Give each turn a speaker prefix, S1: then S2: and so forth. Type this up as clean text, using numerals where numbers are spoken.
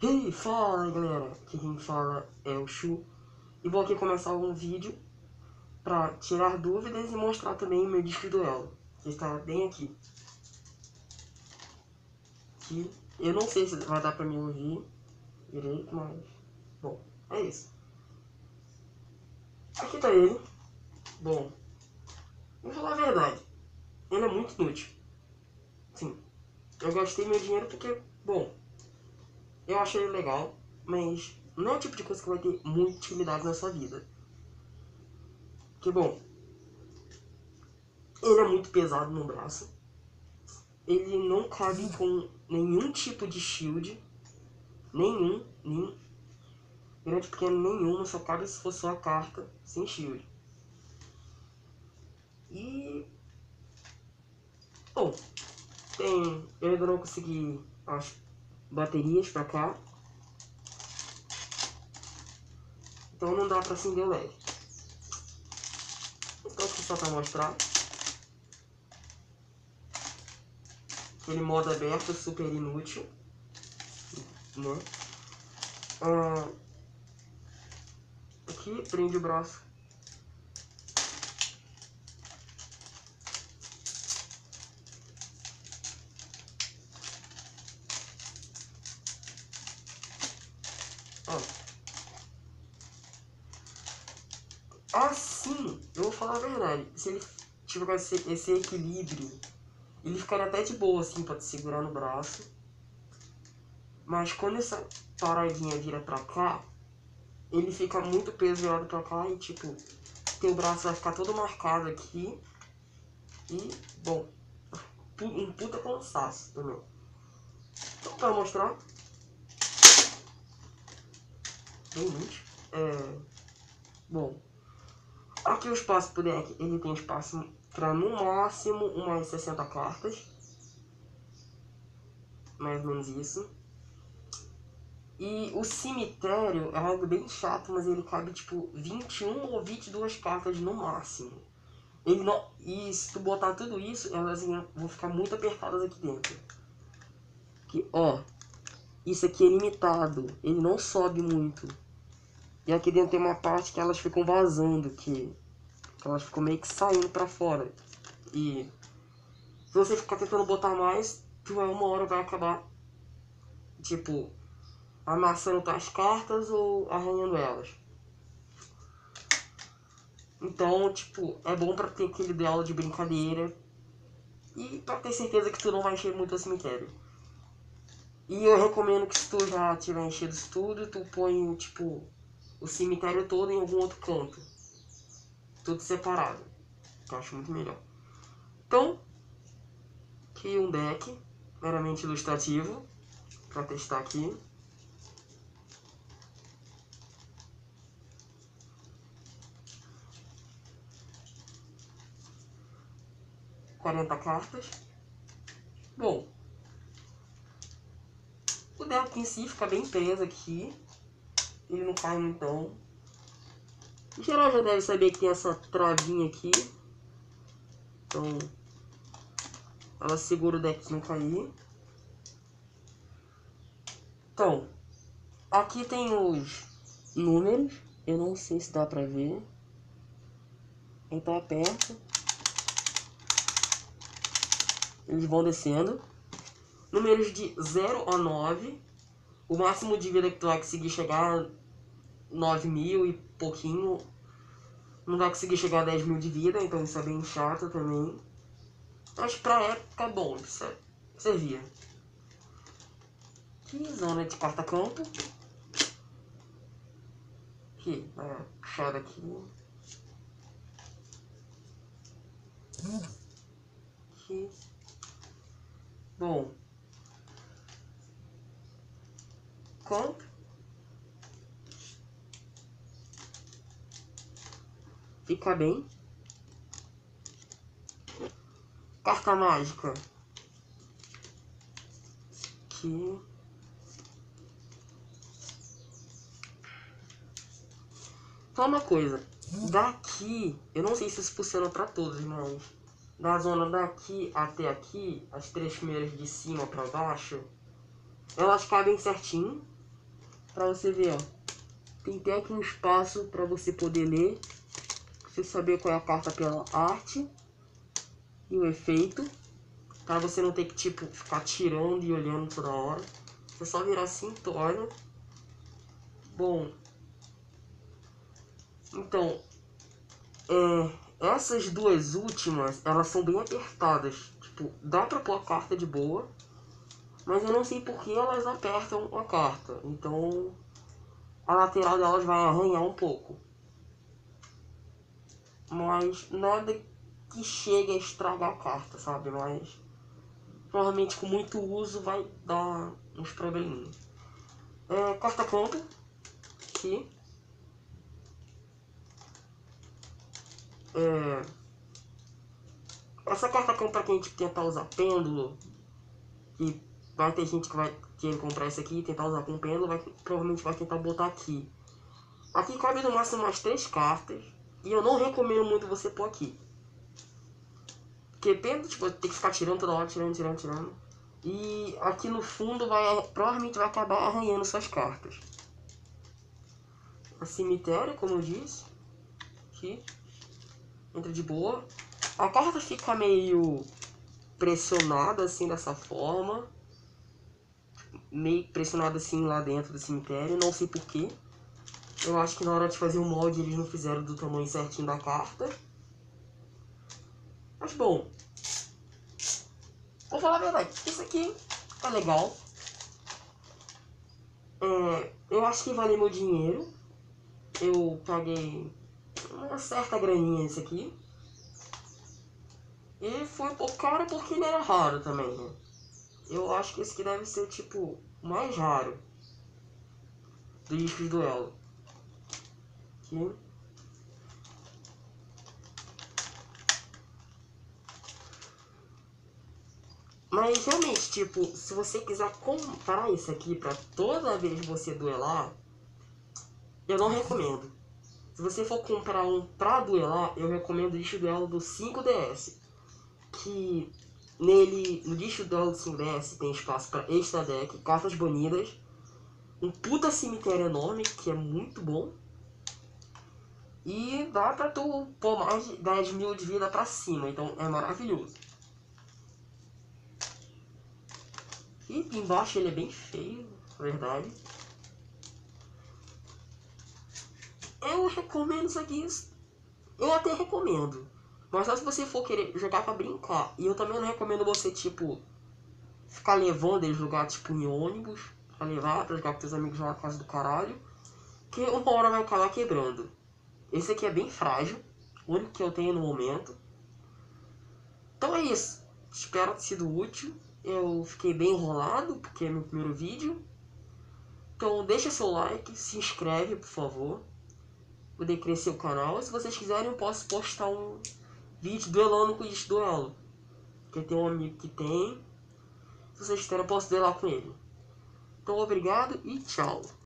S1: Hey, fala aí galera, aqui quem fala é o Shu e vou aqui começar um vídeo pra tirar dúvidas e mostrar também o meu disco duelo, que está bem aqui. Que eu não sei se vai dar pra me ouvir direito, mas bom, é isso. Aqui tá ele. Bom, vou falar a verdade, ele é muito inútil. Sim, eu gastei meu dinheiro porque, bom, eu achei ele legal, mas não é o tipo de coisa que vai ter muita utilidade na sua vida. Que bom, ele é muito pesado no braço. Ele não cabe com nenhum tipo de shield. Nenhum. Grande, pequeno, nenhum. Só cabe se for só a carta sem shield. E... bom, eu ainda não consegui as baterias pra cá. Então não dá pra acender o LED. Então aqui só pra mostrar. Aquele modo aberto super inútil, né? Aqui prende o braço. Assim, eu vou falar a verdade, se ele tiver esse equilíbrio, ele ficaria até de boa assim pra te segurar no braço. Mas quando essa paradinha vira pra cá, ele fica muito peso virado pra cá e tipo, teu braço vai ficar todo marcado aqui. E, bom, um puta cansaço também. Então pra mostrar, bem útil. Bom, aqui o espaço pro deck, ele tem espaço pra no máximo umas 60 cartas. Mais ou menos isso. E o cemitério é algo bem chato, mas ele cabe tipo 21 ou 22 cartas no máximo. Ele não... E se tu botar tudo isso, elas vão ficar muito apertadas aqui dentro. Que, ó, isso aqui é limitado, ele não sobe muito. E aqui dentro tem uma parte que elas ficam vazando, que elas ficam meio que saindo pra fora. E se você ficar tentando botar mais, tu uma hora vai acabar, tipo, amassando tuas cartas ou arranhando elas. Então, tipo, é bom pra ter aquele duelo de brincadeira e pra ter certeza que tu não vai encher muito o cemitério. E eu recomendo que se tu já tiver enchido isso tudo, tu põe, tipo, o cemitério todo em algum outro canto. Tudo separado. Que eu acho muito melhor. Então, aqui um deck meramente ilustrativo pra testar aqui. $40 cartas. Bom, o deck em si fica bem preso aqui. Ele não cai muito não. Em geral já deve saber que tem essa travinha aqui. Então, ela segura o deck não cair. Então, aqui tem os números. Eu não sei se dá pra ver. Então aperta. Eles vão descendo. Números de 0 a 9. O máximo de vida que tu vai conseguir chegar 9.000 e pouquinho. Não vai conseguir chegar a 10.000 de vida, então isso é bem chato também. Mas pra época, bom, isso servia. Aqui, zona de carta-campo. Aqui, puxada aqui. Aqui. Bom. Campo. Fica bem. Carta mágica. Aqui. Só uma coisa. Daqui, eu não sei se isso funciona pra todos, mas da zona daqui até aqui, as três primeiras de cima pra baixo, elas cabem certinho. Pra você ver, ó. Tem até aqui um espaço pra você poder ler. Pra você saber qual é a carta pela arte e o efeito. Pra você não ter que, tipo, ficar tirando e olhando toda hora. Você só virar assim, tu olha. Bom. Então, essas duas últimas, elas são bem apertadas. Tipo, dá pra pôr a carta de boa. Mas eu não sei por que elas apertam a carta. Então, a lateral delas vai arranhar um pouco. Mas nada que chegue a estragar a carta, sabe? Mas provavelmente com muito uso vai dar uns probleminhas. Carta campo. Aqui. Essa carta campo pra quem tentar usar pêndulo. E vai ter gente que vai querer comprar isso aqui e tentar usar com pêndulo. Provavelmente vai tentar botar aqui. Aqui cabe no máximo mais 3 cartas. E eu não recomendo muito você pôr aqui. Porque pêndulo, tipo, tem que ficar tirando toda hora, tirando. E aqui no fundo provavelmente vai acabar arranhando suas cartas. O cemitério, como eu disse. Aqui. Entra de boa. A carta fica meio pressionada assim dessa forma. Meio pressionada assim lá dentro do cemitério. Não sei porquê. Eu acho que na hora de fazer o molde eles não fizeram do tamanho certinho da carta. Mas bom. Vou falar a verdade. Isso aqui é legal. Eu acho que valeu meu dinheiro. Eu paguei uma certa graninha nisso aqui. E foi um pouco caro porque ele era raro também, né? Eu acho que esse aqui deve ser tipo o mais raro do disco de duelo. Aqui. Mas realmente, tipo, se você quiser comprar isso aqui pra toda vez você duelar, eu não recomendo. Se você for comprar um pra duelar, eu recomendo o disco duelo do 5DS. Que nele, no disco duelo do 5DS tem espaço para extra deck, cartas banidas, um puta cemitério enorme, que é muito bom. E dá pra tu pôr mais de 10 mil de vida pra cima, então é maravilhoso. E embaixo ele é bem feio, na verdade. Eu recomendo isso aqui. Eu até recomendo. Mas só se você for querer jogar pra brincar. E eu também não recomendo você, tipo, ficar levando ele jogar, tipo, em ônibus. Pra levar, pra jogar com teus amigos lá na casa do caralho. Que uma hora vai acabar quebrando. Esse aqui é bem frágil. O único que eu tenho no momento. Então é isso. Espero ter sido útil. Eu fiquei bem enrolado, porque é meu primeiro vídeo. Então deixa seu like, se inscreve, por favor. Poder crescer o canal. Se vocês quiserem, eu posso postar um vídeo duelando com o duelo. Porque tem um amigo que tem. Se vocês quiserem, eu posso duelar com ele. Então obrigado e tchau.